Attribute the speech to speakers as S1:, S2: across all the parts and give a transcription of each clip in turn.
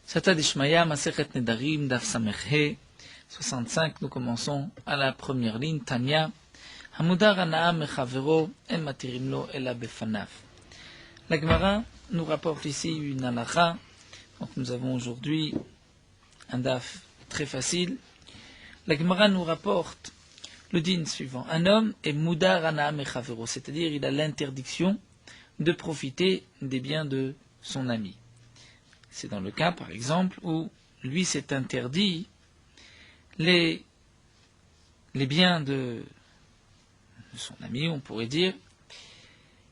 S1: Sata Dishmaya, Masechet Nedarim, Daf Samerhe, 65, nous commençons à la première ligne, Tanya, Hamudar Anaa Mechavero, En Matirimlo Ela Befanav. La Gemara nous rapporte ici une halakha, donc nous avons aujourd'hui un daf très facile. La Gemara nous rapporte le din suivant. Un homme est Mudar Anaa Mechavero, c'est-à-dire il a l'interdiction de profiter des biens de son ami. C'est dans le cas, par exemple, où lui s'est interdit les biens de son ami, on pourrait dire,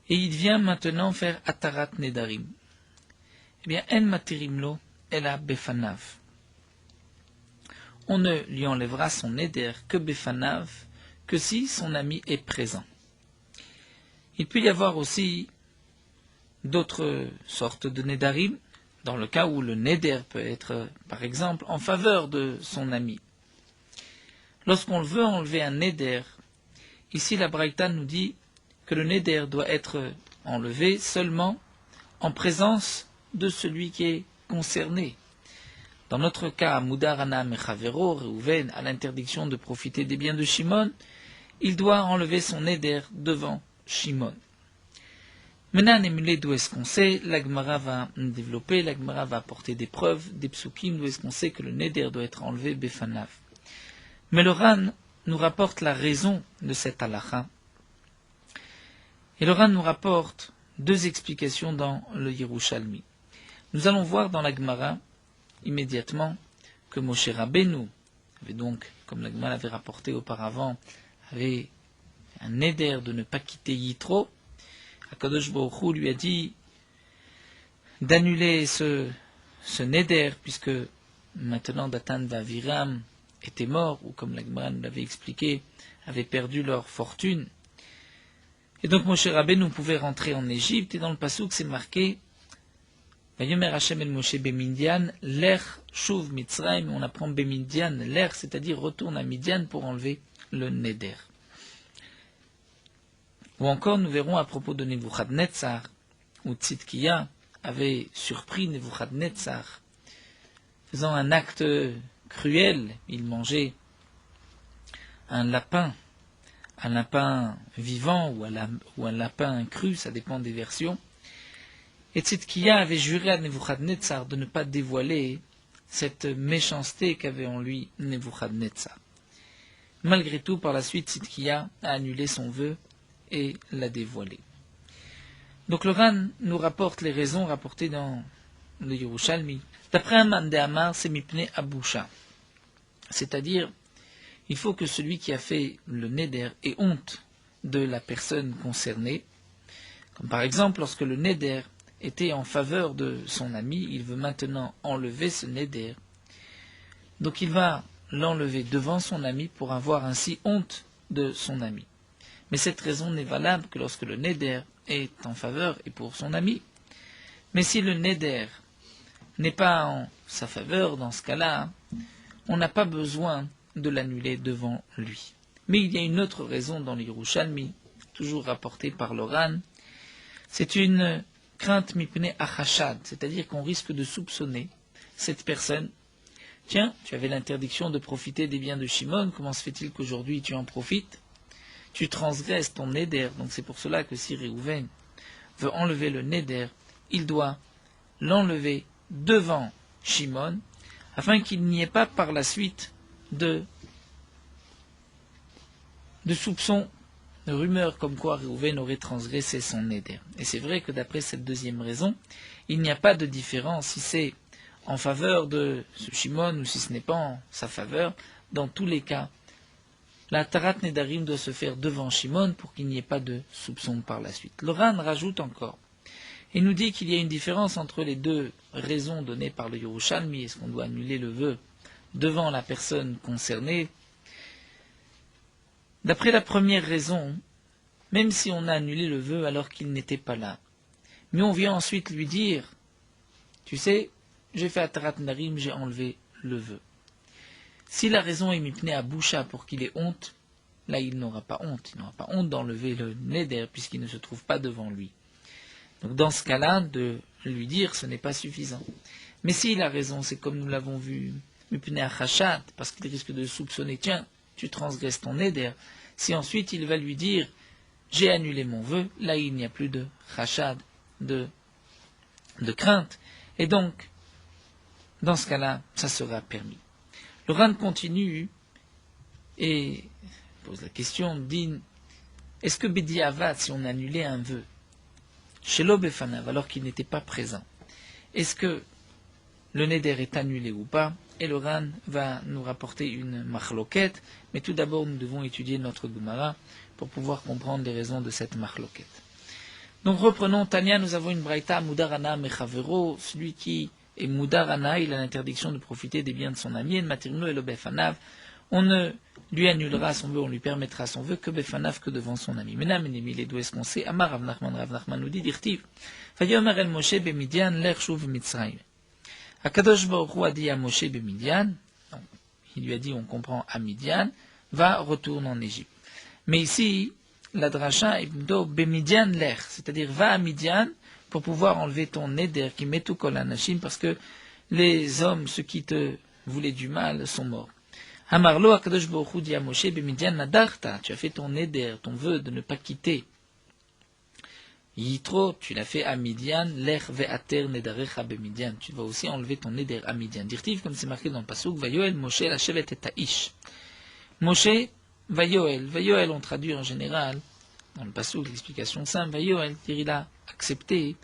S1: et il vient maintenant faire Atarat Nedarim. Eh bien, En Matirimlo Ela Befanav. On ne lui enlèvera son Neder que Befanav, que si son ami est présent. Il peut y avoir aussi d'autres sortes de Nedarim, dans le cas où le Neder peut être, par exemple, en faveur de son ami. Lorsqu'on veut enlever un Neder, ici la Braïta nous dit que le Neder doit être enlevé seulement en présence de celui qui est concerné. Dans notre cas, Mudar Anaa Mechavero, Reuven, à l'interdiction de profiter des biens de Shimon, il doit enlever son Neder devant Shimon. Maintenant, d'où est-ce qu'on sait? La Gemara va développer, la Gemara va apporter des preuves, des psukim, d'où est-ce qu'on sait que le Neder doit être enlevé Befanav. Mais le Ran nous rapporte la raison de cette halakha. Et le Ran nous rapporte deux explications dans le Yerushalmi. Nous allons voir dans la Gemara, immédiatement, que Moshe Rabbeinu avait donc, comme la Gemara l'avait rapporté auparavant, avait un Neder de ne pas quitter Yitro. Akadosh Baruch Hu lui a dit d'annuler ce Neder, puisque maintenant Datan Vaviram étaient morts, ou comme la Gemara nous l'avait expliqué, avaient perdu leur fortune. Et donc Moshe Rabbeinu pouvait rentrer en Égypte, et dans le Passouk c'est marqué Vayomer Hashem el Moshe Bemidian, l'er Shuv Mitzrayim, on apprend Bemidian, l'er, c'est-à-dire retourne à Midian pour enlever le Neder. Ou encore, nous verrons à propos de Nebuchadnezzar, où Tzidkiya avait surpris Nebuchadnezzar, faisant un acte cruel. Il mangeait un lapin vivant ou un lapin cru, ça dépend des versions. Et Tzidkiya avait juré à Nebuchadnezzar de ne pas dévoiler cette méchanceté qu'avait en lui Nebuchadnezzar. Malgré tout, par la suite, Tzidkiya a annulé son vœu et l'a dévoilé. Donc le Ran nous rapporte les raisons rapportées dans le Yerushalmi. D'après un man de Amar, c'est mipne abusha. C'est-à-dire, il faut que celui qui a fait le Neder ait honte de la personne concernée. Comme par exemple, lorsque le Neder était en faveur de son ami, il veut maintenant enlever ce Neder. Donc il va l'enlever devant son ami pour avoir ainsi honte de son ami. Mais cette raison n'est valable que lorsque le Neder est en faveur et pour son ami. Mais si le Neder n'est pas en sa faveur, dans ce cas-là, on n'a pas besoin de l'annuler devant lui. Mais il y a une autre raison dans l'Yerushalmi, toujours rapportée par l'Oran. C'est une crainte mipne achashad, c'est-à-dire qu'on risque de soupçonner cette personne. Tiens, tu avais l'interdiction de profiter des biens de Shimon, comment se fait-il qu'aujourd'hui tu en profites? Tu transgresses ton Neder, donc c'est pour cela que si Reuven veut enlever le Neder, il doit l'enlever devant Shimon, afin qu'il n'y ait pas par la suite de soupçons, de rumeurs comme quoi Reuven aurait transgressé son Neder. Et c'est vrai que d'après cette deuxième raison, il n'y a pas de différence si c'est en faveur de ce Shimon ou si ce n'est pas en sa faveur. Dans tous les cas, la Tarat Nedarim doit se faire devant Shimon pour qu'il n'y ait pas de soupçon par la suite. Le Ran rajoute encore. Il nous dit qu'il y a une différence entre les deux raisons données par le Yerushalmi. Est-ce qu'on doit annuler le vœu devant la personne concernée? D'après la première raison, même si on a annulé le vœu alors qu'il n'était pas là, mais on vient ensuite lui dire, tu sais, j'ai fait Atarat Nedarim, j'ai enlevé le vœu. Si la raison est mipne à boucha pour qu'il ait honte, là il n'aura pas honte. Il n'aura pas honte d'enlever le Neder puisqu'il ne se trouve pas devant lui. Donc dans ce cas-là, de lui dire ce n'est pas suffisant. Mais s'il a raison, c'est comme nous l'avons vu, parce qu'il risque de soupçonner, tiens, tu transgresses ton éder. Si ensuite il va lui dire, j'ai annulé mon vœu, là il n'y a plus de chashad, de crainte. Et donc, dans ce cas-là, ça sera permis. Le Ran continue et pose la question, dit, est-ce que Bediavad, si on annulait un vœu, chez l'Obefanav, alors qu'il n'était pas présent, est-ce que le Neder est annulé ou pas? Et le Ran va nous rapporter une machloket, mais tout d'abord nous devons étudier notre Gemara pour pouvoir comprendre les raisons de cette machloket. Donc reprenons Tania, nous avons une braïta, Mudarana Mechavero, celui qui est Mudarana, il a l'interdiction de profiter des biens de son ami, et Matirno et le Befanav, on ne lui annulera son vœu, on lui permettra son vœu que Befanav, que devant son ami. Menam enemi, les d'où est-ce qu'on sait? Amar Rav Nachman nous dit, Dirtiv, Vayomer el Moshe bemidian, ler shuv Mitzrayim. Akadosh Baruch Hu a dit à Moshe bemidian, il lui a dit, on comprend à Midian, va, retourne en Égypte. Mais ici, la dracha est plutôt bemidian ler, c'est-à-dire va à Midian pour pouvoir enlever ton neder qui met tout kol anashim, parce que les hommes, ceux qui te voulaient du mal, sont morts. Hamarlo Akadosh Baruch Hu dit à Moshe bemidian nadarta, tu as fait ton neder, ton vœu de ne pas quitter Yitro, tu l'as fait à Midian, ler ve'ater nedarecha bemidian. Tu vas aussi enlever ton neder à Midian. Dirtiv, comme c'est marqué dans le pasuk, Vayoel Moshe la shevet et ta'ish. Moshe, Vayoel. Vayoel, on traduit en général, dans le pasuk, l'explication simple, Vayoel, il a accepté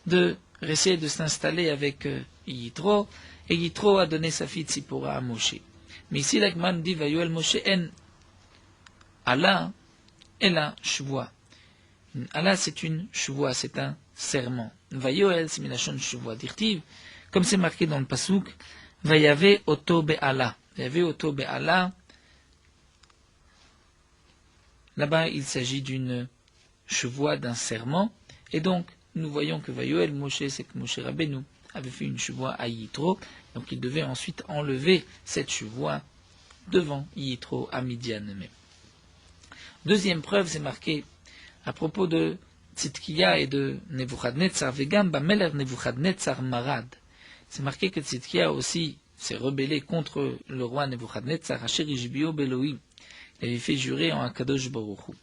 S1: de essayer de s'installer avec Yitro, et Yitro a donné sa fille Tzipora à Moshe. Mais ici, l'Agman dit, Vayoel Moshe en Allah, Ela Shvoa. Allah, c'est une shuvua, c'est un serment. Vayoel, c'est milachon shuvua. Dirtiv, comme c'est marqué dans le pasuk, Vayave oto be'Allah. Vayave oto be'Allah. Là-bas, il s'agit d'une shuvua, d'un serment. Et donc, nous voyons que Vayoel, Moshe, c'est que Moshe Rabbeinu avait fait une shuvua à Yitro. Donc, il devait ensuite enlever cette shuvua devant Yitro, à Midian même. Deuxième preuve, c'est marqué à propos de Tzidkiya et de Nebuchadnezzar, Vegam Bameler Nebuchadnezzar Marad. C'est marqué que Tzidkiya aussi s'est rebellé contre le roi Nebuchadnezzar, Asher Ishbio Beloï. Il avait fait jurer en Akadosh Baruch Hu.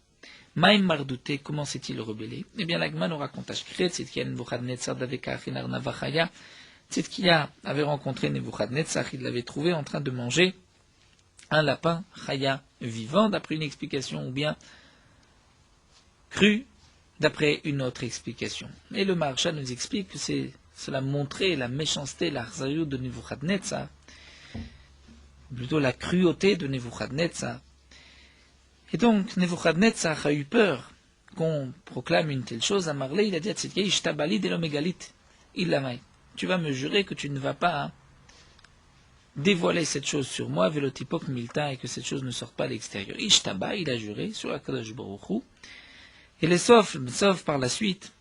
S1: Maïm Mardouté, comment s'est-il rebellé? Eh bien, l'Agma nous raconte Ashkret, Tzidkiya Nebuchadnezzar Daveka Achinar Navachaya. Tzidkiya avait rencontré Nebuchadnezzar, il l'avait trouvé en train de manger un lapin Chaya vivant, d'après une explication, ou bien cru, d'après une autre explication. Et le Maharsha nous explique que cela montrait la méchanceté, l'arzayut de Nebuchadnezzar, plutôt la cruauté de Nebuchadnezzar. Et donc, Nebuchadnezzar a eu peur qu'on proclame une telle chose. À Marley, il a dit à Tzidkiya, Ishtabali de l'omégalit, illamai. Tu vas me jurer que tu ne vas pas dévoiler cette chose sur moi, velotipok milta, et que cette chose ne sorte pas à l'extérieur. Ishtaba, il a juré sur Akadosh Baruch Hu. Et les sauf par la suite,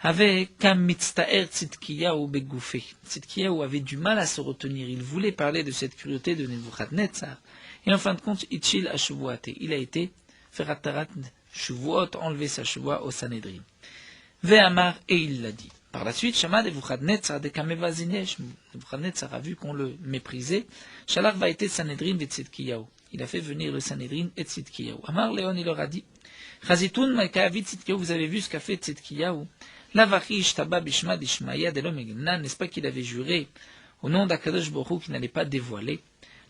S1: avait kam mitztaer Tzidkiyahu begoufé. Tzidkiyahu avait du mal à se retenir. Il voulait parler de cette cruauté de Nebuchadnezzar. Et en fin de compte, itchil a shuvuate. Il a été feratarat shuvuot, enlever sa shuvua au Sanhedrin. Ve'amar, et il l'a dit. Par la suite, Shama Nebuchadnezzar de kamevazinesh. Nebuchadnezzar a vu qu'on le méprisait. Shalach va été Sanhedrin ve Tzidkiyahu. Il a fait venir le Sanhedrin et Tzidkiyahu. Amar Léon, il leur a dit, Chazitoun Maïkavi Tzidkiyahu, vous avez vu ce qu'a fait Tzidkiyahu. Lavachi Ishtaba Bishma Dishmaya de l'homme, n'est-ce pas qu'il avait juré au nom d'Akadosh Baruch Hu qu'il n'allait pas dévoiler?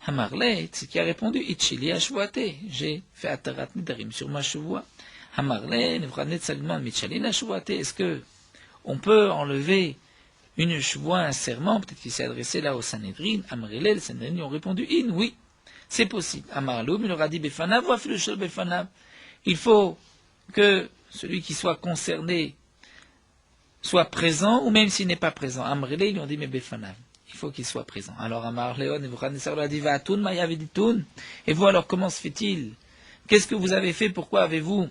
S1: Hamarle, Tzidkiyahu a répondu, Itchili Ashwate, j'ai fait Atarat Nidarim sur ma chevoie. Hamarle, Nebuchadnezzar demande, Mitchalin Ashwate, est-ce que on peut enlever une chevoie, un serment, peut-être qu'il s'est adressé là au Sanhedrin? Amarle, les Sanhedrin ont répondu, oui, c'est possible. Amarloum, il leur a dit, Befanav, ou Afilushel Befanav. Il faut que celui qui soit concerné soit présent, ou même s'il n'est pas présent. Amrele, ils lui ont dit, mais Befanav, il faut qu'il soit présent. Alors Amar Léon et Nebuchadnezzar lui a dit, Va'atun mayaviditun. Et vous alors, comment se fait-il? Qu'est-ce que vous avez fait? Pourquoi avez-vous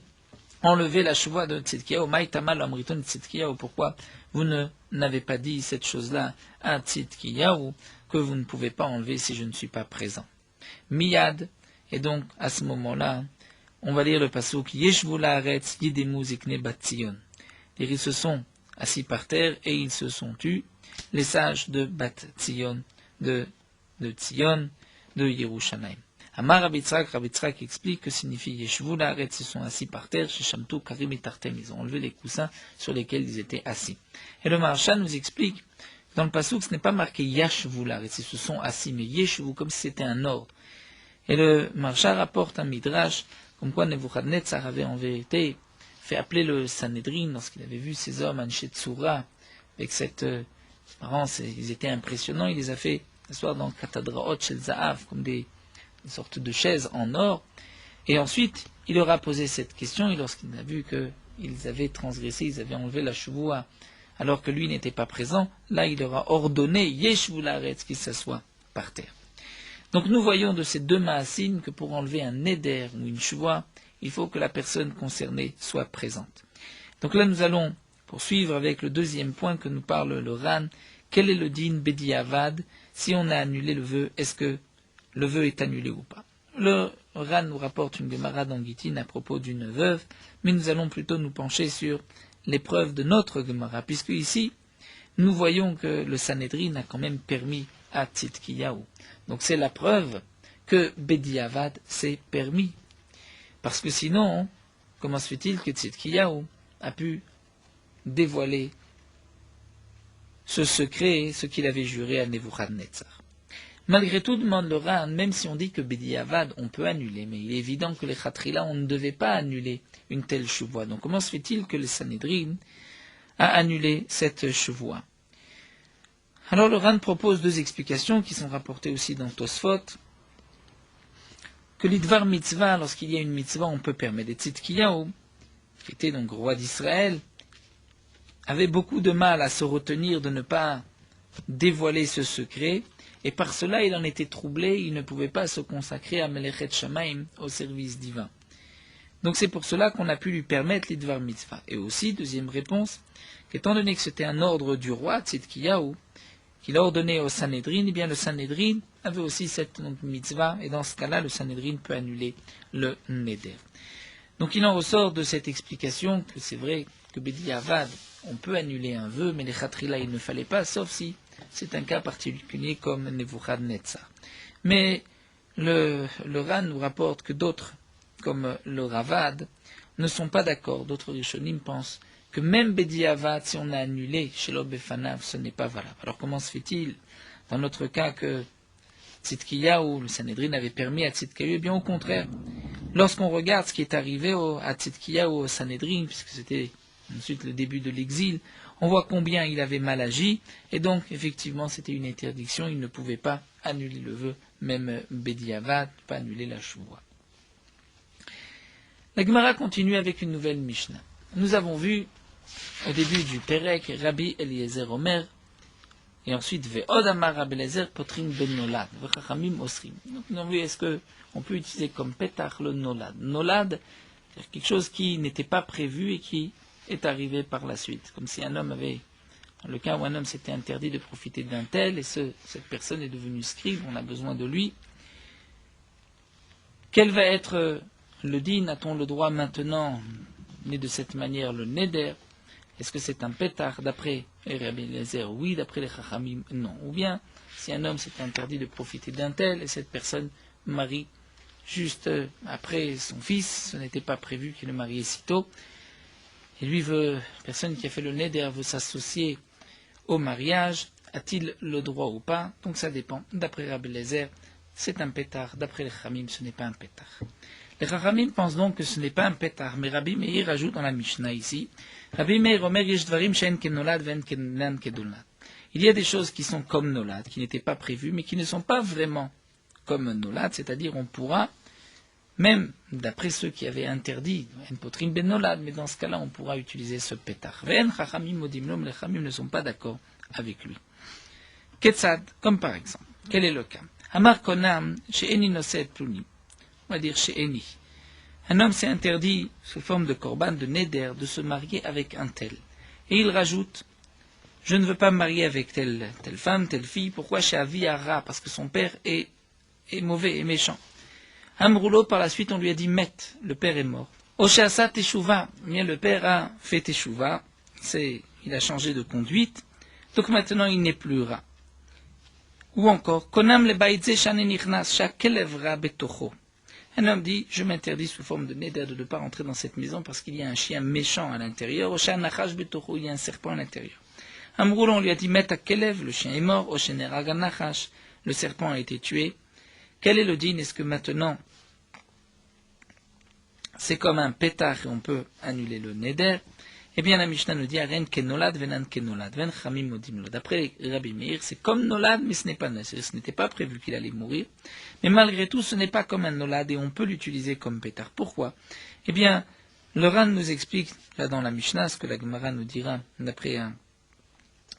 S1: enlevé la chevoie de Tzidkiyahu? Maïtamal amritun Tzidkiyahu. Pourquoi vous n'avez pas dit cette chose-là à Tzidkiyahu, que vous ne pouvez pas enlever si je ne suis pas présent? Miyad. Et donc, à ce moment-là, on va lire le pasuk Yeshvu la'aretz yidemu zikne bat Tzion. Ils se sont assis par terre et ils se sont tus, les sages de Bat Tzion, de Tzion, de Yerushalayim. Amar Rabbi Yitzhak explique que signifie Yeshvu la'aretz, ils sont assis par terre, chez Shamtu Karim et Tartem, ils ont enlevé les coussins sur lesquels ils étaient assis. Et le Maharsha nous explique, dans le Passouk, ce n'est pas marqué Yashvu la'aretz, ils se sont assis, mais Yeshvu, comme si c'était un ordre. Et le Maharsha rapporte un midrash, comme quoi Nebuchadnezzar avait en vérité fait appeler le Sanhedrin lorsqu'il avait vu ces hommes, Anshe Tsura, avec cette apparence, ils étaient impressionnants, il les a fait s'asseoir dans Katadraot Shel Za'av, comme des sortes de chaises en or, et ensuite il leur a posé cette question, et lorsqu'il a vu qu'ils avaient transgressé, ils avaient enlevé la Shuvoua, alors que lui n'était pas présent, là il leur a ordonné Yeshvu la'aretz, qu'ils s'assoient par terre. Donc nous voyons de ces deux ma'asim que pour enlever un neder ou une Shuvoua, il faut que la personne concernée soit présente. Donc là nous allons poursuivre avec le deuxième point que nous parle le Ran. Quel est le din bediavad? Si on a annulé le vœu, est-ce que le vœu est annulé ou pas? Le Ran nous rapporte une Gemara dans Gittin à propos d'une veuve, mais nous allons plutôt nous pencher sur l'épreuve de notre Gemara, puisque ici, nous voyons que le Sanhedrin a quand même permis à Tzidkiyahu. Donc c'est la preuve que bediavad s'est permis. Parce que sinon, comment se fait-il que Tzidkiyahu a pu dévoiler ce secret, ce qu'il avait juré à Nebuchadnezzar? Malgré tout, demande le Ran, même si on dit que Bediavad, on peut annuler, mais il est évident que les Khatrila, on ne devait pas annuler une telle chevoie. Donc comment se fait-il que le Sanhedrin a annulé cette chevoie? Alors le Ran propose deux explications qui sont rapportées aussi dans Tosfot, que l'Idvar Mitzvah, lorsqu'il y a une mitzvah, on peut permettre. Et Tzidkiyahu, qui était donc roi d'Israël, avait beaucoup de mal à se retenir de ne pas dévoiler ce secret, et par cela il en était troublé, il ne pouvait pas se consacrer à Melechet Shamaim, au service divin. Donc c'est pour cela qu'on a pu lui permettre l'Idvar Mitzvah. Et aussi, deuxième réponse, qu'étant donné que c'était un ordre du roi Tzidkiyahu, qu'il a ordonné au Sanhedrin, eh bien le Sanhedrin avait aussi cette mitzvah, et dans ce cas-là, le Sanhedrin peut annuler le neder. Donc il en ressort de cette explication que c'est vrai que Bediavad, on peut annuler un vœu, mais les Khatrila, il ne fallait pas, sauf si c'est un cas particulier comme Nebuchadnezzar. Mais le Ran nous rapporte que d'autres, comme le Ravad, ne sont pas d'accord. D'autres Rishonim pensent que même Bediavad, si on a annulé chez l'Obefanav, ce n'est pas valable. Alors comment se fait-il, dans notre cas, que Tzidkiyahu, le Sanhedrin avait permis à Tzidkiyahu? Eh bien au contraire, lorsqu'on regarde ce qui est arrivé à Tzidkiyahu, au Sanhedrin, puisque c'était ensuite le début de l'exil, on voit combien il avait mal agi, et donc effectivement c'était une interdiction, il ne pouvait pas annuler le vœu, même Bediavad, pas annuler la Shuvoua. La Gemara continue avec une nouvelle Mishnah. Nous avons vu au début du Perek, Rabbi Eliezer Omer, et ensuite Ve'od Amar Rabbi Eliezer Potrin Ben Nolad, V'chachamim Osrim. Donc nous avons vu, est-ce qu'on peut utiliser comme pétach le Nolad? Nolad, c'est quelque chose qui n'était pas prévu et qui est arrivé par la suite. Comme si un homme avait, dans le cas où un homme s'était interdit de profiter d'un tel, et cette personne est devenue scribe, on a besoin de lui. Quel va être le din? A-t-on le droit maintenant, né de cette manière, le neder? Est-ce que c'est un pétard d'après Rabbi Eliezer? Oui, d'après les Chachamim, non. Ou bien, si un homme s'est interdit de profiter d'un tel, et cette personne marie juste après son fils, ce n'était pas prévu qu'il le mariait si tôt, et lui la personne qui a fait le neder veut s'associer au mariage, a-t-il le droit ou pas? Donc ça dépend. D'après Rabbi Eliezer, c'est un pétard. D'après les Chachamim, ce n'est pas un pétard. Les Chachamim pensent donc que ce n'est pas un pétard, mais Rabbi Meir ajoute dans la Mishnah ici, Rabbi Meir Omer yesh dvarim she'en kenolad ve'en kenan kedolad. Il y a des choses qui sont comme nolad, qui n'étaient pas prévues, mais qui ne sont pas vraiment comme nolad, c'est-à-dire on pourra, même d'après ceux qui avaient interdit, en potrim ben nolad, mais dans ce cas-là on pourra utiliser ce pétard. Ve'en Chachamim modimlom, les Chachamim ne sont pas d'accord avec lui. Ketzad, comme par exemple, quel est le cas? Amar konam she'eni noseh plunim. On va dire chez Eni. Un homme s'est interdit, sous forme de korban, de neder, de se marier avec un tel. Et il rajoute, je ne veux pas me marier avec telle femme, telle fille. Pourquoi chez Aviara? Parce que son père est mauvais, est méchant. Amroulo, par la suite, on lui a dit, Met, le père est mort. Oshasa Teshuva, bien le père a fait Teshuva, il a changé de conduite. Donc maintenant, il n'est plus rat. Ou encore, Konam le baïtze shane nichnas shakelevra betocho. Un homme dit, je m'interdis sous forme de neder de ne pas rentrer dans cette maison parce qu'il y a un chien méchant à l'intérieur. Oshan nachash betocho, il y a un serpent à l'intérieur. Amroul, on lui a dit, met à Kelev, le chien est mort. Oshen eraga nachash, le serpent a été tué. Quel est le din? Est-ce que maintenant, c'est comme un pétard et on peut annuler le neder? Eh bien, la Mishnah nous dit, Aren kenolad venan kenolad, ven chamim modim lo. D'après Rabbi Meir, c'est comme nolad, mais ce n'est pas nécessaire. Ce n'était pas prévu qu'il allait mourir. Mais malgré tout, ce n'est pas comme un nolad et on peut l'utiliser comme pétard. Pourquoi? Eh bien, le Ran nous explique, là dans la Mishnah, ce que la Gemara nous dira, d'après un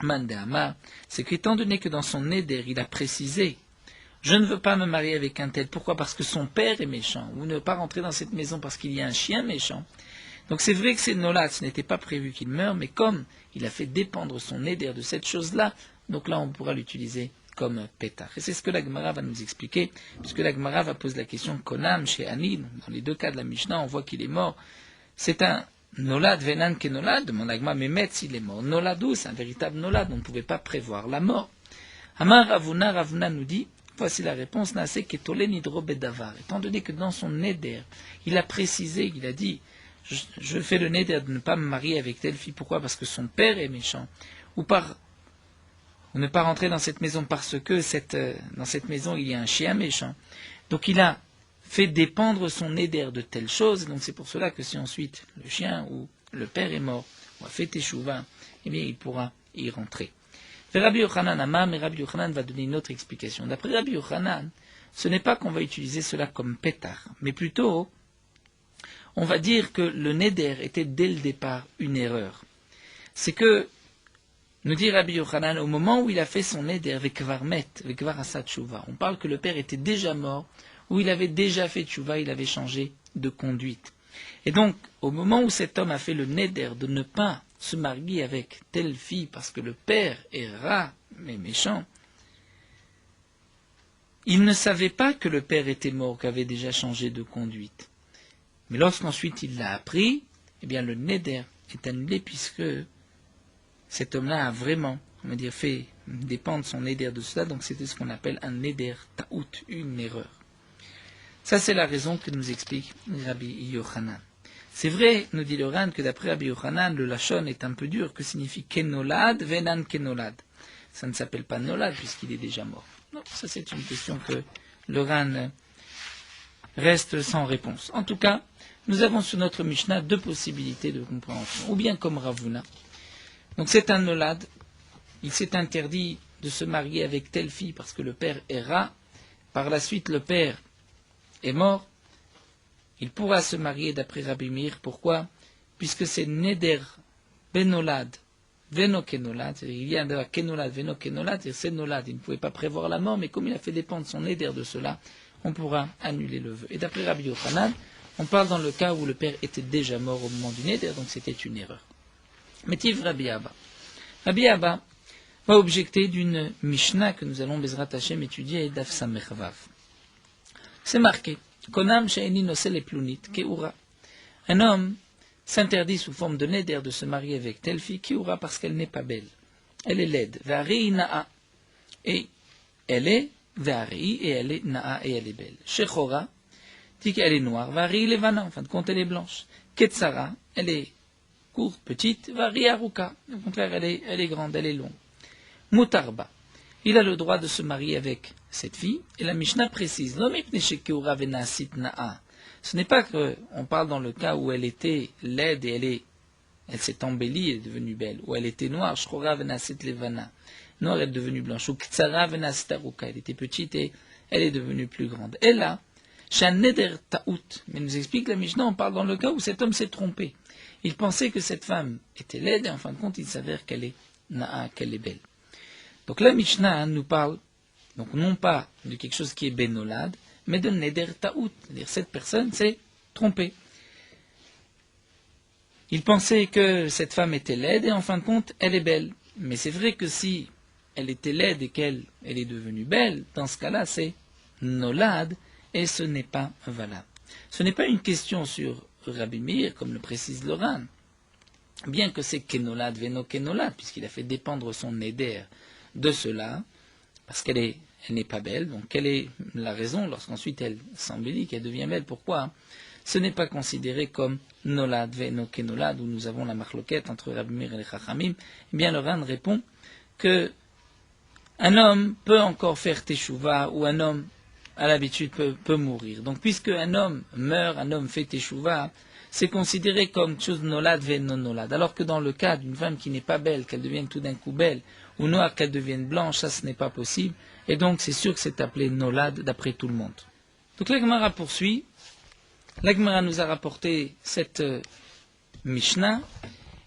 S1: Mandéama, c'est qu'étant donné que dans son neder, il a précisé, je ne veux pas me marier avec un tel. Pourquoi? Parce que son père est méchant. Ou ne pas rentrer dans cette maison parce qu'il y a un chien méchant. Donc c'est vrai que c'est nolad, ce n'était pas prévu qu'il meure, mais comme il a fait dépendre son éder de cette chose-là, donc là on pourra l'utiliser comme pétard. Et c'est ce que la Gemara va nous expliquer, puisque la Gemara va poser la question Konam chez Ani, dans les deux cas de la Mishnah, on voit qu'il est mort. C'est un nolad venan kenolad, demande la Gemara, mais Metz il est mort. Noladou, c'est un véritable nolad, on ne pouvait pas prévoir la mort. Amar Ravuna nous dit, voici la réponse, Naase ketole nidro bedavar. Étant donné que dans son éder, il a précisé, il a dit, je fais le neder de ne pas me marier avec telle fille. Pourquoi? Parce que son père est méchant. Ou ne pas rentrer dans cette maison parce que dans cette maison il y a un chien méchant. Donc il a fait dépendre son neder de telle chose. Donc c'est pour cela que si ensuite le chien ou le père est mort, ou a fait teshuva, eh bien il pourra y rentrer. Rabbi Yochanan Amar, mais Rabbi Yochanan va donner une autre explication. D'après Rabbi Yochanan, ce n'est pas qu'on va utiliser cela comme pétard, mais plutôt on va dire que le neder était dès le départ une erreur. C'est que, nous dit Rabbi Yochanan, au moment où il a fait son neder, vekvar met, vekvar asat tshuva, on parle que le père était déjà mort, où il avait déjà fait tshuva, il avait changé de conduite. Et donc, au moment où cet homme a fait le neder de ne pas se marier avec telle fille parce que le père est rat, mais méchant, il ne savait pas que le père était mort, qu'avait déjà changé de conduite. Mais lorsqu'ensuite il l'a appris, eh bien le neder est annulé puisque cet homme-là a vraiment, on va dire, fait dépendre son neder de cela, donc c'était ce qu'on appelle un neder ta'out, une erreur. Ça c'est la raison que nous explique Rabbi Yochanan. C'est vrai, nous dit le Ran, que d'après Rabbi Yochanan, le lachon est un peu dur, que signifie kenolad, venan kenolad. Ça ne s'appelle pas nolad puisqu'il est déjà mort. Donc ça c'est une question que le Ran reste sans réponse. En tout cas, nous avons sur notre Mishnah deux possibilités de compréhension. Ou bien comme Ravuna. Donc c'est un nolad. Il s'est interdit de se marier avec telle fille parce que le père est rat. Par la suite, le père est mort. Il pourra se marier d'après Rabbi Meir. Pourquoi? Puisque c'est neder benolad veno kenolad. Il y a de la kenolad veno kenolad. C'est nolad. Il ne pouvait pas prévoir la mort, mais comme il a fait dépendre son neder de cela, on pourra annuler le vœu. Et d'après Rabbi Yochanan, on parle dans le cas où le père était déjà mort au moment du neder, donc c'était une erreur. Métiv Rabbi Abba. Rabbi Abba va objecter d'une Mishnah que nous allons Bezrat Hashem étudier Daf Samech Vav. C'est marqué Konam she'eni nosel et plunit keura. Un homme s'interdit sous forme de neder de se marier avec telle fille keura parce qu'elle n'est pas belle. Elle est laide. Ve'arei na'a. Et elle est Ve'arei et elle est na'a et elle est belle. Shechora dit qu'elle est noire. Ve'arei levana. En fin de compte, elle est blanche. Ketsara, elle est courte, petite. Ve'arei aruka. Au contraire, elle est grande, elle est longue. Mutarba. Il a le droit de se marier avec cette fille. Et la Mishnah précise, ce n'est pas qu'on parle dans le cas où elle était laide et elle s'est embellie et est devenue belle, ou elle était noire, noire elle est devenue blanche, ou elle était petite et elle est devenue plus grande. Et là, mais nous explique la Mishnah, on parle dans le cas où cet homme s'est trompé. Il pensait que cette femme était laide et en fin de compte il s'avère qu'elle est na'a, qu'elle est belle. Donc la Mishnah nous parle, donc non pas de quelque chose qui est benolad, mais de neder ta'out, c'est-à-dire cette personne s'est trompée. Il pensait que cette femme était laide et en fin de compte elle est belle. Mais c'est vrai que si elle était laide et qu'elle est devenue belle, dans ce cas-là c'est nolad et ce n'est pas valable. Ce n'est pas une question sur Rabbi Meir comme le précise le Ran. bien que c'est Kenolad Veno Kenolad, puisqu'il a fait dépendre son Neder de cela, parce qu'elle n'est pas belle, donc quelle est la raison lorsqu'ensuite elle s'embellit, qu'elle devient belle? Pourquoi ce n'est pas considéré comme Nolad Veno Kenolad, où nous avons la marloquette entre Rabbi Meir et les Chachamim? Eh bien, le Ran répond que un homme peut encore faire teshuva, ou un homme, à l'habitude, peut mourir. Donc, puisque un homme meurt, un homme fait teshuva, c'est considéré comme chose nolad veno nolad. Alors que dans le cas d'une femme qui n'est pas belle, qu'elle devienne tout d'un coup belle, ou noire, qu'elle devienne blanche, ça ce n'est pas possible. Et donc, c'est sûr que c'est appelé nolad d'après tout le monde. Donc, la Gemara poursuit. La Gemara nous a rapporté cette Mishnah.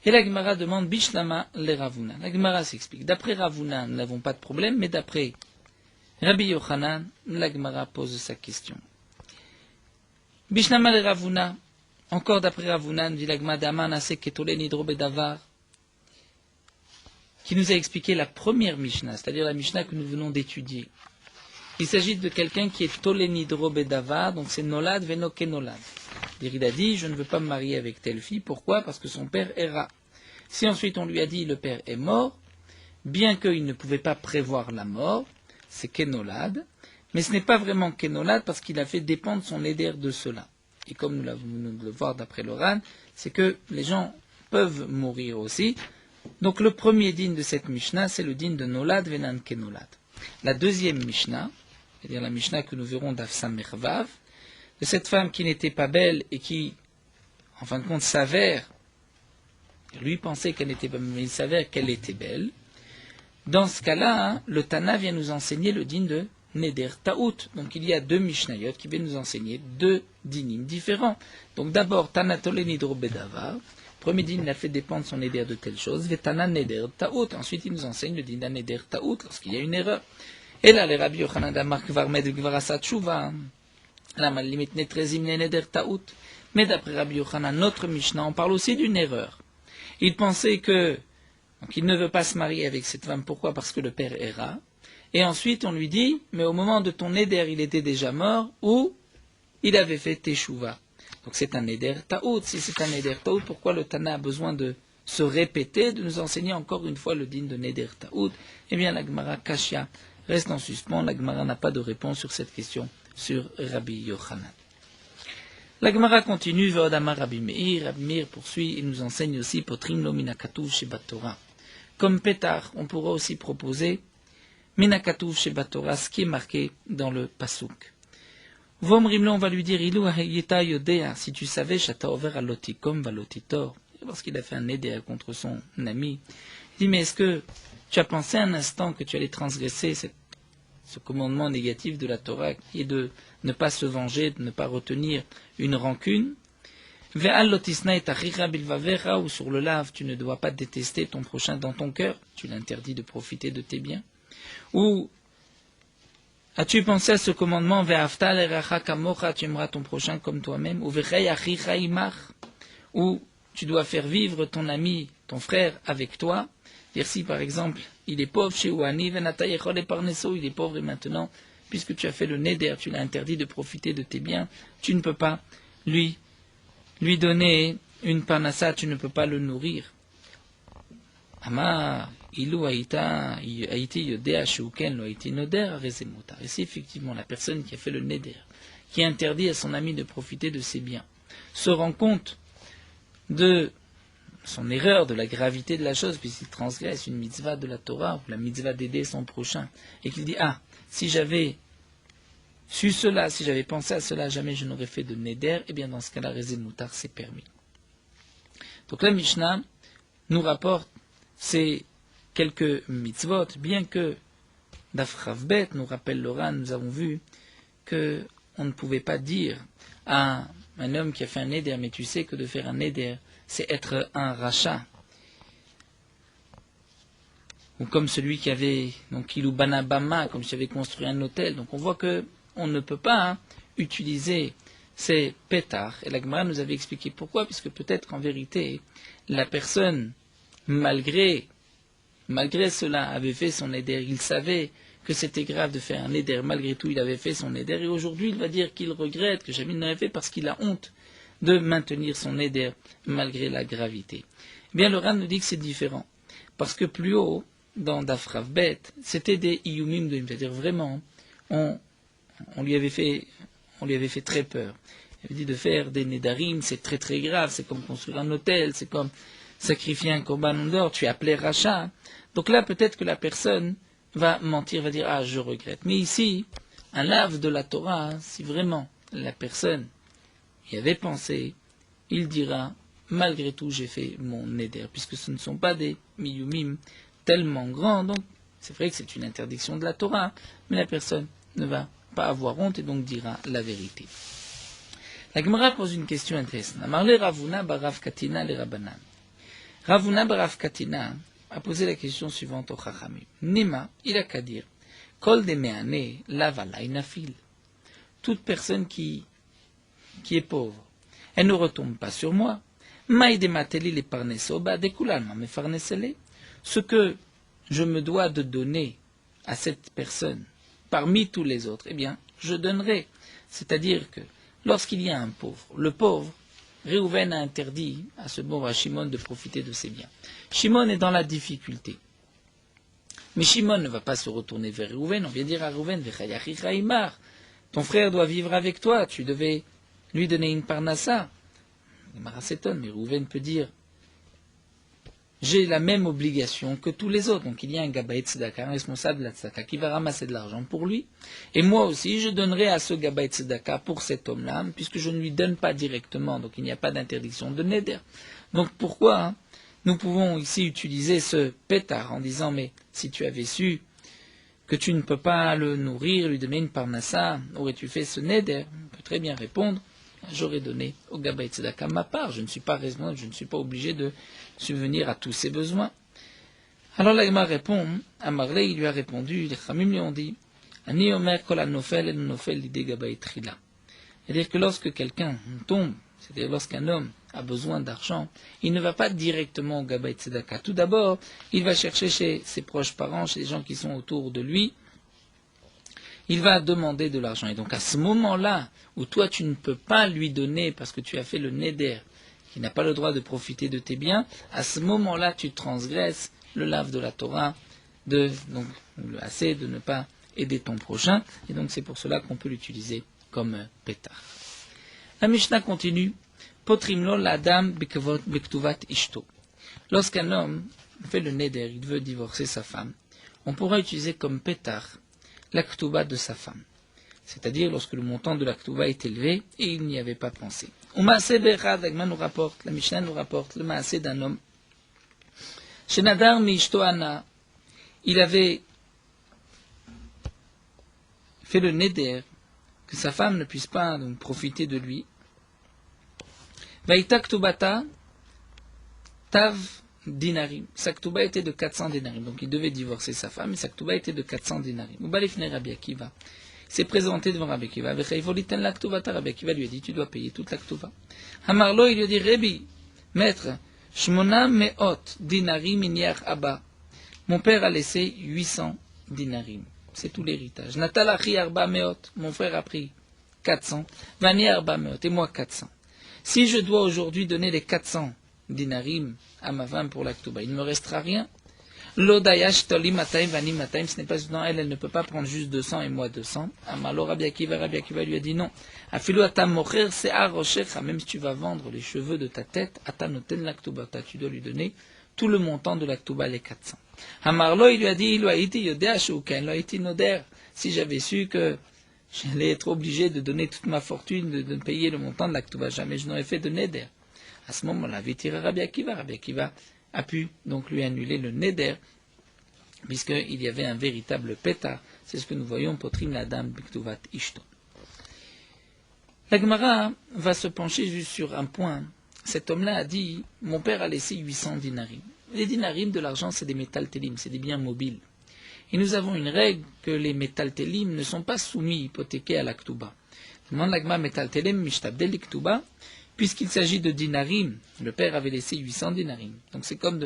S1: Et la Gemara demande Bishlama le Ravuna. La Gemara s'explique. D'après Ravuna, nous n'avons pas de problème, mais d'après Rabbi Yochanan, la Gemara pose sa question. Bishlama le Ravuna. Encore d'après Ravuna, nous dit la Gemara d'Aman Ase Ketole Nidro Bedavar, qui nous a expliqué la première Mishnah, c'est-à-dire la Mishnah que nous venons d'étudier. Il s'agit de quelqu'un qui est Tole Nidro Bedavar, donc c'est Nolad Veno Kenolad. Il a dit, je ne veux pas me marier avec telle fille. Pourquoi? Parce que son père erra. Si ensuite on lui a dit, le père est mort, bien qu'il ne pouvait pas prévoir la mort, c'est Kenolad, mais ce n'est pas vraiment Kenolad parce qu'il a fait dépendre son éder de cela. Et comme nous venons de le voir d'après le Ran, c'est que les gens peuvent mourir aussi. Donc le premier din de cette Mishnah, c'est le din de Nolad Venan Kenolad. La deuxième Mishnah, c'est-à-dire la Mishnah que nous verrons d'Afsam Mervav, de cette femme qui n'était pas belle et qui, en fin de compte, s'avère, lui pensait qu'elle n'était pas belle, mais il s'avère qu'elle était belle. Dans ce cas-là, le Tana vient nous enseigner le din de Neder Taout. Donc il y a deux Mishnayot qui viennent nous enseigner deux dinim différents. Donc d'abord, Tana Tole Nidro Bedavar. Premier din, il a fait dépendre son Neder de telle chose. Vetana Neder Taout. Ensuite, il nous enseigne le din de Neder Taout lorsqu'il y a une erreur. Et là, les Rabbi Yochanan d'Amar Kvarmed Gvarasat Tshuva. Mais d'après Rabbi Yochanan, notre Mishnah, on parle aussi d'une erreur. Il pensait que, donc il ne veut pas se marier avec cette femme. Pourquoi? Parce que le père erra. Et ensuite, on lui dit, mais au moment de ton éder, il était déjà mort, ou il avait fait teshuva. Donc c'est un éder taout. Si c'est un éder taout, pourquoi le Tana a besoin de se répéter, de nous enseigner encore une fois le din de neder taout? Eh bien, la Gemara Kashya reste en suspens. La Gemara n'a pas de réponse sur cette question sur Rabbi Yochanan. La Gemara continue, Ve'odamar Rabbi Meir. Rabbi Meir poursuit et nous enseigne aussi Potrim lo minakatuv shebatora. Comme Pétar, on pourra aussi proposer minakatuv shebatora, ce qui est marqué dans le pasuk. Vomrimlo, on va lui dire, Ilu ahayeta yodea, si tu savais, shata over alotikom valotitor. Lorsqu'il a fait un éder contre son ami, il dit, mais est-ce que tu as pensé un instant que tu allais transgresser ce commandement négatif de la Torah qui est de ne pas se venger, de ne pas retenir une rancune. Ve'al lotisna et achira bilvavecha, ou sur le lave, tu ne dois pas détester ton prochain dans ton cœur, tu l'interdis de profiter de tes biens. Ou as-tu pensé à ce commandement, ve'afta l'eracha kamocha, tu aimeras ton prochain comme toi-même, ou ve'chei achicha imach, ou tu dois faire vivre ton ami, ton frère avec toi. Dire si par exemple il est pauvre chez Ouani, il est pauvre et maintenant, puisque tu as fait le neder, tu l'as interdit de profiter de tes biens, tu ne peux pas lui donner une parnassa, tu ne peux pas le nourrir. Ama, ilu aïta yodea sheuken lo aïti noder rezemuta. Et c'est effectivement la personne qui a fait le neder, qui interdit à son ami de profiter de ses biens, se rend compte de son erreur, de la gravité de la chose, puisqu'il transgresse une mitzvah de la Torah, ou la mitzvah d'aider son prochain, et qu'il dit, si j'avais su cela, si j'avais pensé à cela, jamais je n'aurais fait de neder, et bien dans ce cas-là, Rezé Moutar, c'est permis. Donc la Mishnah nous rapporte ces quelques mitzvot, bien que Dafravbet nous rappelle l'Oran, nous avons vu que on ne pouvait pas dire à un homme qui a fait un neder, mais tu sais que de faire un neder, c'est être un rachat. Ou comme celui qui avait, donc Ilou Banabama, comme s'il avait construit un hôtel. Donc on voit que on ne peut pas utiliser ces pétards. Et la Gemara nous avait expliqué pourquoi, puisque peut-être en vérité, la personne, malgré cela, avait fait son éder. Il savait que c'était grave de faire un éder. Malgré tout, il avait fait son éder. Et aujourd'hui, il va dire qu'il regrette, que jamais il n'avait fait parce qu'il a honte de maintenir son éder malgré la gravité. Eh bien, le Ran nous dit que c'est différent. Parce que plus haut, dans Daf Rav Bet, c'était des iyumim de, c'est-à-dire vraiment, on lui avait fait très peur. Il avait dit de faire des nedarim, c'est très très grave, c'est comme construire un hôtel, c'est comme sacrifier un korban d'or, tu es appelé rachat. Donc là, peut-être que la personne va mentir, va dire, ah, je regrette. Mais ici, un lave de la Torah, si vraiment la personne y avait pensé, il dira, malgré tout, j'ai fait mon neder, puisque ce ne sont pas des miyumim tellement grands, donc c'est vrai que c'est une interdiction de la Torah, mais la personne ne va pas avoir honte et donc dira la vérité. La Gemara pose une question intéressante. Amarle Ravuna barav Katina le Rabanan. Ravuna barav Katina a posé la question suivante au Chachamim. Nema, il a qu'à dire, Kol de meane lavalai nafil. Toute personne qui est pauvre, elle ne retombe pas sur moi. Maïde mateli le parnesoba dekulan me farnesele. Ce que je me dois de donner à cette personne, parmi tous les autres, eh bien, je donnerai. C'est-à-dire que lorsqu'il y a un pauvre, le pauvre, Réhouven a interdit à ce pauvre Shimon de profiter de ses biens. Shimon est dans la difficulté. Mais Shimon ne va pas se retourner vers Réhouven. On vient dire à Réhouven, ton frère doit vivre avec toi, tu devais lui donner une parnassa. Mais Réhouven peut dire, j'ai la même obligation que tous les autres. Donc il y a un Gabaït Tzedaka, un responsable de la Tzedaka, qui va ramasser de l'argent pour lui. Et moi aussi, je donnerai à ce Gabaït Tzedaka pour cet homme-là, puisque je ne lui donne pas directement. Donc il n'y a pas d'interdiction de neder. Donc pourquoi nous pouvons ici utiliser ce pétard en disant, mais si tu avais su que tu ne peux pas le nourrir, lui donner une parnassa, aurais-tu fait ce neder? On peut très bien répondre, j'aurais donné au Gabaït Tzedaka ma part. Je ne suis pas responsable, je ne suis pas obligé de subvenir à tous ses besoins. Alors la Gemara répond, Amarle, il lui a répondu, les Chamim lui ont dit, Ani omer kol hanofel el nofel l'idée Gabaït Trila. C'est-à-dire que lorsque quelqu'un tombe, c'est-à-dire lorsqu'un homme a besoin d'argent, il ne va pas directement au Gabaït Tzedaka. Tout d'abord, il va chercher chez ses proches parents, chez les gens qui sont autour de lui, il va demander de l'argent. Et donc à ce moment-là, où toi tu ne peux pas lui donner parce que tu as fait le neder, qui n'a pas le droit de profiter de tes biens, à ce moment-là tu transgresses le lave de la Torah, donc le assez de ne pas aider ton prochain, et donc c'est pour cela qu'on peut l'utiliser comme pétard. La Mishnah continue, Potrimlo l'adam bektuvat ishto. Lorsqu'un homme fait le neder, il veut divorcer sa femme, on pourra utiliser comme pétard la ktuba de sa femme. C'est-à-dire lorsque le montant de la ktuba est élevé et il n'y avait pas pensé. La Mishnah nous rapporte le maasé d'un homme. Shenadar mi ishto ana, il avait fait le neder, que sa femme ne puisse pas donc profiter de lui. Vaïta ktubata tav dinarim. Sa ktuba était de 400 dinarim. Donc il devait divorcer sa femme, et sa ktuba était de 400 dinarim. Ubalifne Rabbi Akiva. Il s'est présenté devant Rabbi Akiva. Rabbi Akiva lui a dit, tu dois payer toute la ktuba. Hamarlo, il lui a dit, Rabbi, maître, shmona meot dinarim inyach abba. Mon père a laissé 800 dinarim. C'est tout l'héritage. Natalachi arba meot. Mon frère a pris 400. Vani arba meot. Et moi 400. Si je dois aujourd'hui donner les 400 dinarim à ma femme pour la ktuba, il ne me restera rien. L'odayash toli mataim vani mataim, ce n'est pas non, elle ne peut pas prendre juste 200 et moi 200. Amalo Rabbi Akiva lui a dit non. Afilu atam mocher se'ar rochecha, même si tu vas vendre les cheveux de ta tête, atanoten la ktuba, tu dois lui donner tout le montant de la ktuba, les 400. Amarlo, il lui a dit, si j'avais su que j'allais être obligé de donner toute ma fortune, de payer le montant de la ktuba, jamais je n'aurais fait de neder. À ce moment-là, Rabbi Akiva a pu donc lui annuler le neder, puisqu'il y avait un véritable pétard. C'est ce que nous voyons, potrim la dame biktuvat ishto. La Gemara va se pencher juste sur un point. Cet homme-là a dit, mon père a laissé 800 dinarim. Les dinarim de l'argent, c'est des métal télim, c'est des biens mobiles. Et nous avons une règle que les métal télim ne sont pas soumis, hypothéqués à la ktuba. Demande l'agma métal télim mishtabdel ktuba, puisqu'il s'agit de dinarim. Le père avait laissé 800 dinarim. Donc c'est comme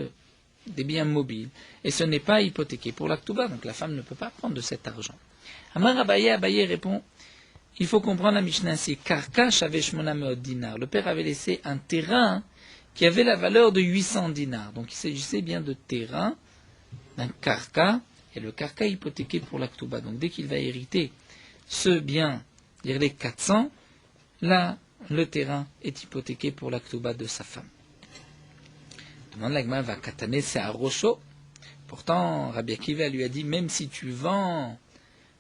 S1: des biens mobiles. Et ce n'est pas hypothéqué pour la ktuba, donc la femme ne peut pas prendre de cet argent. Amar Abaye répond, il faut comprendre la Mishnah ainsi. Karka shaveh shmona meot dinar. Le père avait laissé un terrain qui avait la valeur de 800 dinars. Donc il s'agissait bien de terrain, d'un karka, et le karka hypothéqué pour la Ktouba. Donc dès qu'il va hériter ce bien, les 400, là, le terrain est hypothéqué pour la Ktouba de sa femme. Demande la Gemara, va kataner, c'est à Rocho. Pourtant, Rabbi Akiva lui a dit, même si tu vends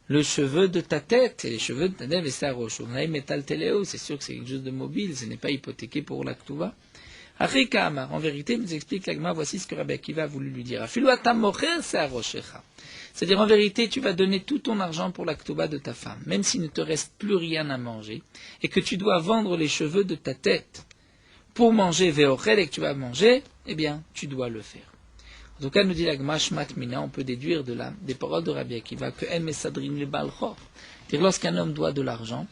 S1: le cheveu de ta tête, et les cheveux de ta tête, c'est à Rocho. C'est sûr que c'est quelque chose de mobile, ce n'est pas hypothéqué pour la Ktouba. Arika Amar, en vérité, nous explique la Gemara, voici ce que Rabbi Akiva a voulu lui dire. C'est-à-dire, en vérité, tu vas donner tout ton argent pour la Ktouba de ta femme, même s'il ne te reste plus rien à manger, et que tu dois vendre les cheveux de ta tête pour manger Veochel, et que tu vas manger, eh bien, tu dois le faire. En tout cas, nous dit la Gemara Shmat Mina, on peut déduire de là, des paroles de Rabbi Akiva, que En Mesadrin le Balchor. C'est-à-dire, lorsqu'un homme doit de l'argent,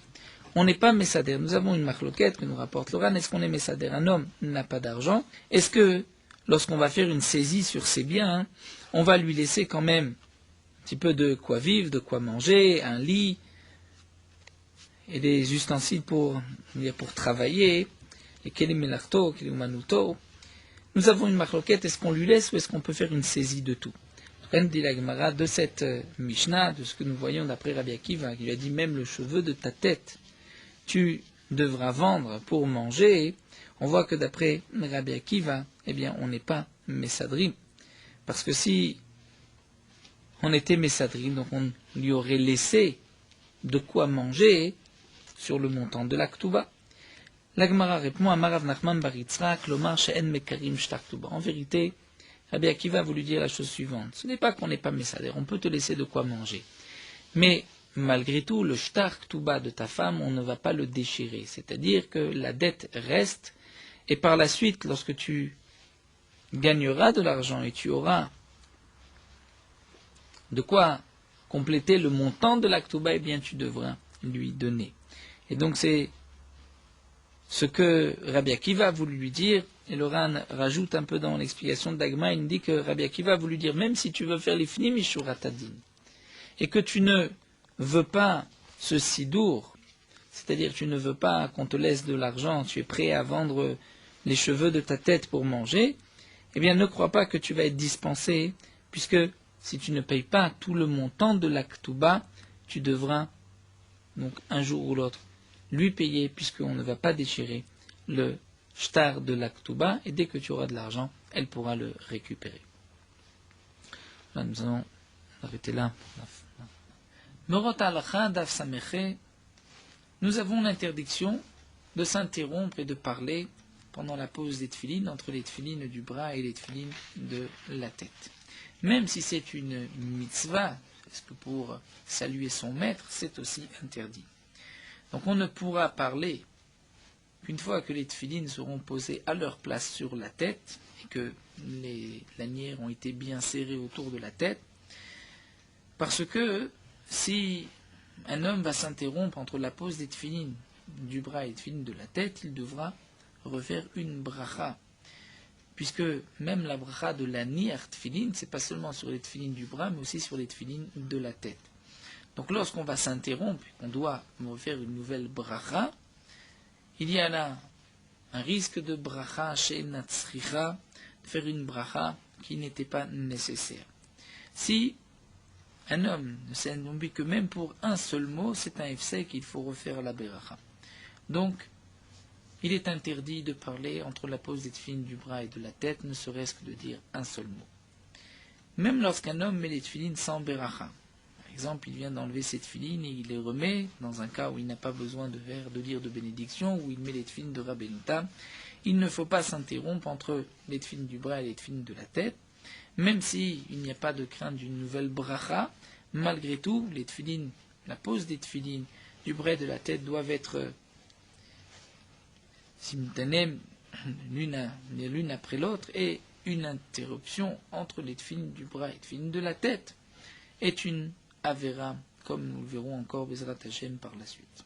S1: on n'est pas Messader. Nous avons une marloquette que nous rapporte Loran. Est-ce qu'on est Messader? Un homme n'a pas d'argent. Est-ce que, lorsqu'on va faire une saisie sur ses biens, on va lui laisser quand même un petit peu de quoi vivre, de quoi manger, un lit, et des ustensiles pour travailler, les kelimelarto, kelimanuto. Nous avons une marloquette, est-ce qu'on lui laisse ou est-ce qu'on peut faire une saisie de tout? Dit la Gemara de cette Mishnah, de ce que nous voyons d'après Rabbi Akiva, qui lui a dit même le cheveu de ta tête, tu devras vendre pour manger. On voit que d'après Rabbi Akiva, eh bien, on n'est pas Messadrim. Parce que si on était Messadrim, donc on lui aurait laissé de quoi manger sur le montant de la Ktouba. La Gemara répond à Marav Nachman bar Yitzrak, Lomar she'en mekarim shtar Ktouba. En vérité, Rabbi Akiva a voulu dire la chose suivante. Ce n'est pas qu'on n'est pas Messader, on peut te laisser de quoi manger. Mais malgré tout, le shtar Ktouba de ta femme, on ne va pas le déchirer. C'est-à-dire que la dette reste, et par la suite, lorsque tu gagneras de l'argent et tu auras de quoi compléter le montant de la Ktouba, eh bien tu devras lui donner. Et donc c'est ce que Rabbi Akiva a voulu lui dire, et le Ran rajoute un peu dans l'explication de Dagma, il dit que Rabbi Akiva a voulu dire, même si tu veux faire les fnim mishuratadin, et que tu ne veux pas ce sidour, c'est-à-dire tu ne veux pas qu'on te laisse de l'argent, tu es prêt à vendre les cheveux de ta tête pour manger, eh bien ne crois pas que tu vas être dispensé, puisque si tu ne payes pas tout le montant de la Ktouba, tu devras, donc un jour ou l'autre, lui payer, puisqu'on ne va pas déchirer le shtar de la Ktouba, et dès que tu auras de l'argent, elle pourra le récupérer. Là, nous allons arrêter là. Morot Halacha Daf Sameche, nous avons l'interdiction de s'interrompre et de parler pendant la pause des tefilines, entre les tefilines du bras et les tefilines de la tête. Même si c'est une mitzvah, parce que pour saluer son maître, c'est aussi interdit. Donc on ne pourra parler qu'une fois que les tefilines seront posées à leur place sur la tête, et que les lanières ont été bien serrées autour de la tête, parce que si un homme va s'interrompre entre la pose des tefilines du bras et les tefilines de la tête, il devra refaire une bracha. Puisque même la bracha de la nier tefilin, c'est pas seulement sur les tefilines du bras, mais aussi sur les tefilines de la tête. Donc lorsqu'on va s'interrompre, on doit refaire une nouvelle bracha, il y a là un risque de bracha chez Natsricha, de faire une bracha qui n'était pas nécessaire. Si un homme ne s'interrompt que même pour un seul mot, c'est un hefsek qu'il faut refaire la bracha. Donc, il est interdit de parler entre la pose des tefilines du bras et de la tête, ne serait-ce que de dire un seul mot. Même lorsqu'un homme met les tefilines sans beracha, par exemple, il vient d'enlever ses tefilines et il les remet, dans un cas où il n'a pas besoin de lire de bénédiction, où il met les tefilines de Rabbeinu Tam, il ne faut pas s'interrompre entre les tefilines du bras et les tefilines de la tête, même s'il n'y a pas de crainte d'une nouvelle bracha, malgré tout, les tefilines, la pose des tefilines du bras et de la tête doivent être simultanée l'une après l'autre, et une interruption entre les tefilines du bras et les tefilines de la tête est une avéra, comme nous le verrons encore Bezrat Hashem par la suite.